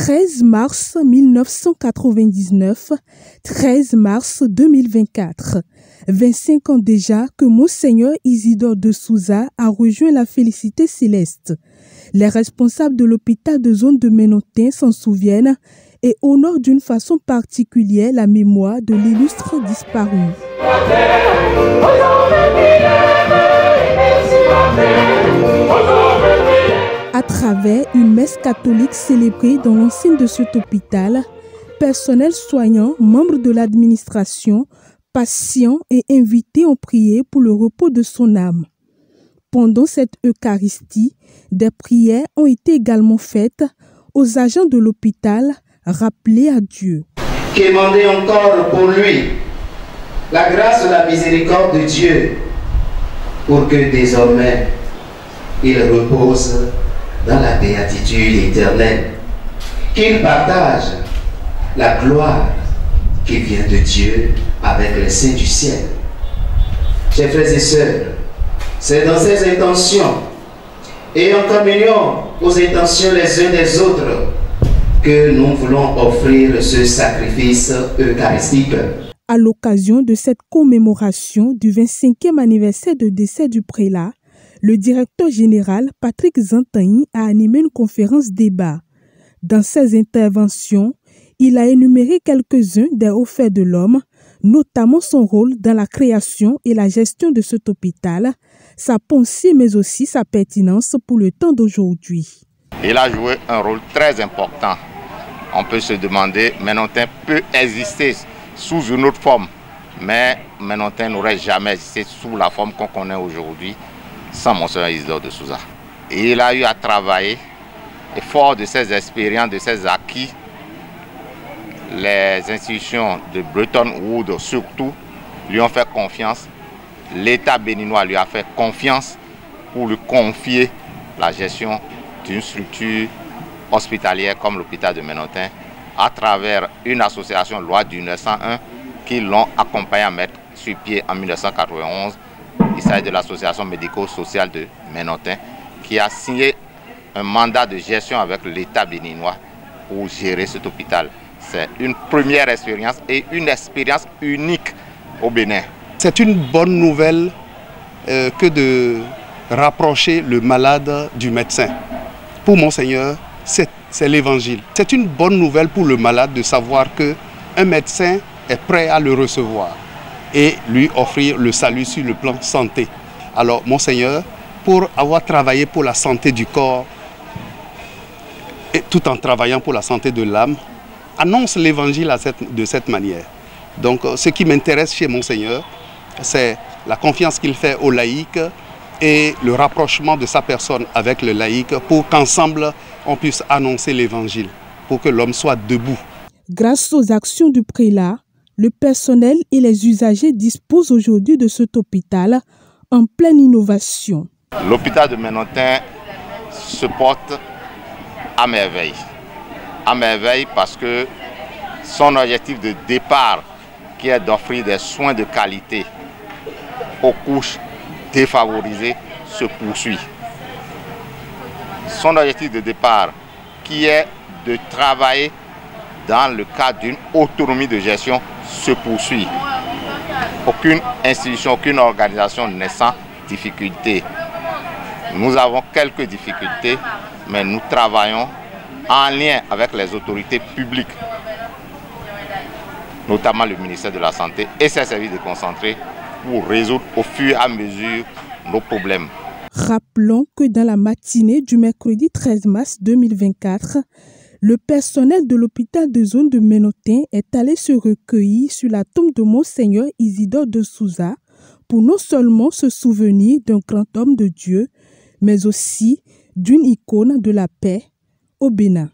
13 mars 1999, 13 mars 2024. 25 ans déjà que Monseigneur Isidore de Souza a rejoint la félicité céleste. Les responsables de l'hôpital de zone de Menontin s'en souviennent et honorent d'une façon particulière la mémoire de l'illustre disparu. À travers une messe catholique célébrée dans l'enceinte de cet hôpital, personnel soignant, membres de l'administration, patients et invités ont prié pour le repos de son âme. Pendant cette Eucharistie, des prières ont été également faites aux agents de l'hôpital, rappelés à Dieu. Quémandez encore pour lui la grâce et la miséricorde de Dieu, pour que désormais il repose dans la béatitude éternelle, qu'il partage la gloire qui vient de Dieu avec les saints du ciel. Chers frères et sœurs, c'est dans ces intentions et en communion aux intentions les uns des autres que nous voulons offrir ce sacrifice eucharistique. À l'occasion de cette commémoration du 25e anniversaire de décès du prélat, le directeur général Patrick Zantaï a animé une conférence débat. Dans ses interventions, il a énuméré quelques-uns des hauts faits de l'homme, notamment son rôle dans la création et la gestion de cet hôpital, sa pensée mais aussi sa pertinence pour le temps d'aujourd'hui. Il a joué un rôle très important. On peut se demander, Menontin peut exister sous une autre forme, mais Menontin n'aurait jamais existé sous la forme qu'on connaît aujourd'hui sans Monseigneur Isidore de Souza. Et il a eu à travailler, et fort de ses expériences, de ses acquis, les institutions de Bretton Woods surtout lui ont fait confiance. L'État béninois lui a fait confiance pour lui confier la gestion d'une structure hospitalière comme l'hôpital de Menontin à travers une association loi du 901 qui l'ont accompagné à mettre sur pied en 1991. Il s'agit de l'association médico-sociale de Menontin qui a signé un mandat de gestion avec l'État béninois pour gérer cet hôpital. C'est une première expérience et une expérience unique au Bénin. C'est une bonne nouvelle que de rapprocher le malade du médecin. Pour Monseigneur, c'est l'évangile. C'est une bonne nouvelle pour le malade de savoir qu'un médecin est prêt à le recevoir et lui offrir le salut sur le plan santé. Alors Monseigneur, pour avoir travaillé pour la santé du corps et tout en travaillant pour la santé de l'âme, annonce l'évangile de cette manière. Donc ce qui m'intéresse chez Monseigneur, c'est la confiance qu'il fait aux laïcs et le rapprochement de sa personne avec le laïc pour qu'ensemble on puisse annoncer l'évangile, pour que l'homme soit debout. Grâce aux actions du prélat, le personnel et les usagers disposent aujourd'hui de cet hôpital en pleine innovation. L'hôpital de Menontin se porte à merveille. À merveille parce que son objectif de départ, qui est d'offrir des soins de qualité aux couches défavorisées, se poursuit. Son objectif de départ, qui est de travailler dans le cadre d'une autonomie de gestion, se poursuit. Aucune institution, aucune organisation n'est sans difficulté. Nous avons quelques difficultés, mais nous travaillons en lien avec les autorités publiques, notamment le ministère de la Santé et ses services déconcentrés, pour résoudre au fur et à mesure nos problèmes. Rappelons que dans la matinée du mercredi 13 mars 2024, le personnel de l'hôpital de zone de Menontin est allé se recueillir sur la tombe de Monseigneur Isidore de Souza pour non seulement se souvenir d'un grand homme de Dieu, mais aussi d'une icône de la paix au Bénin.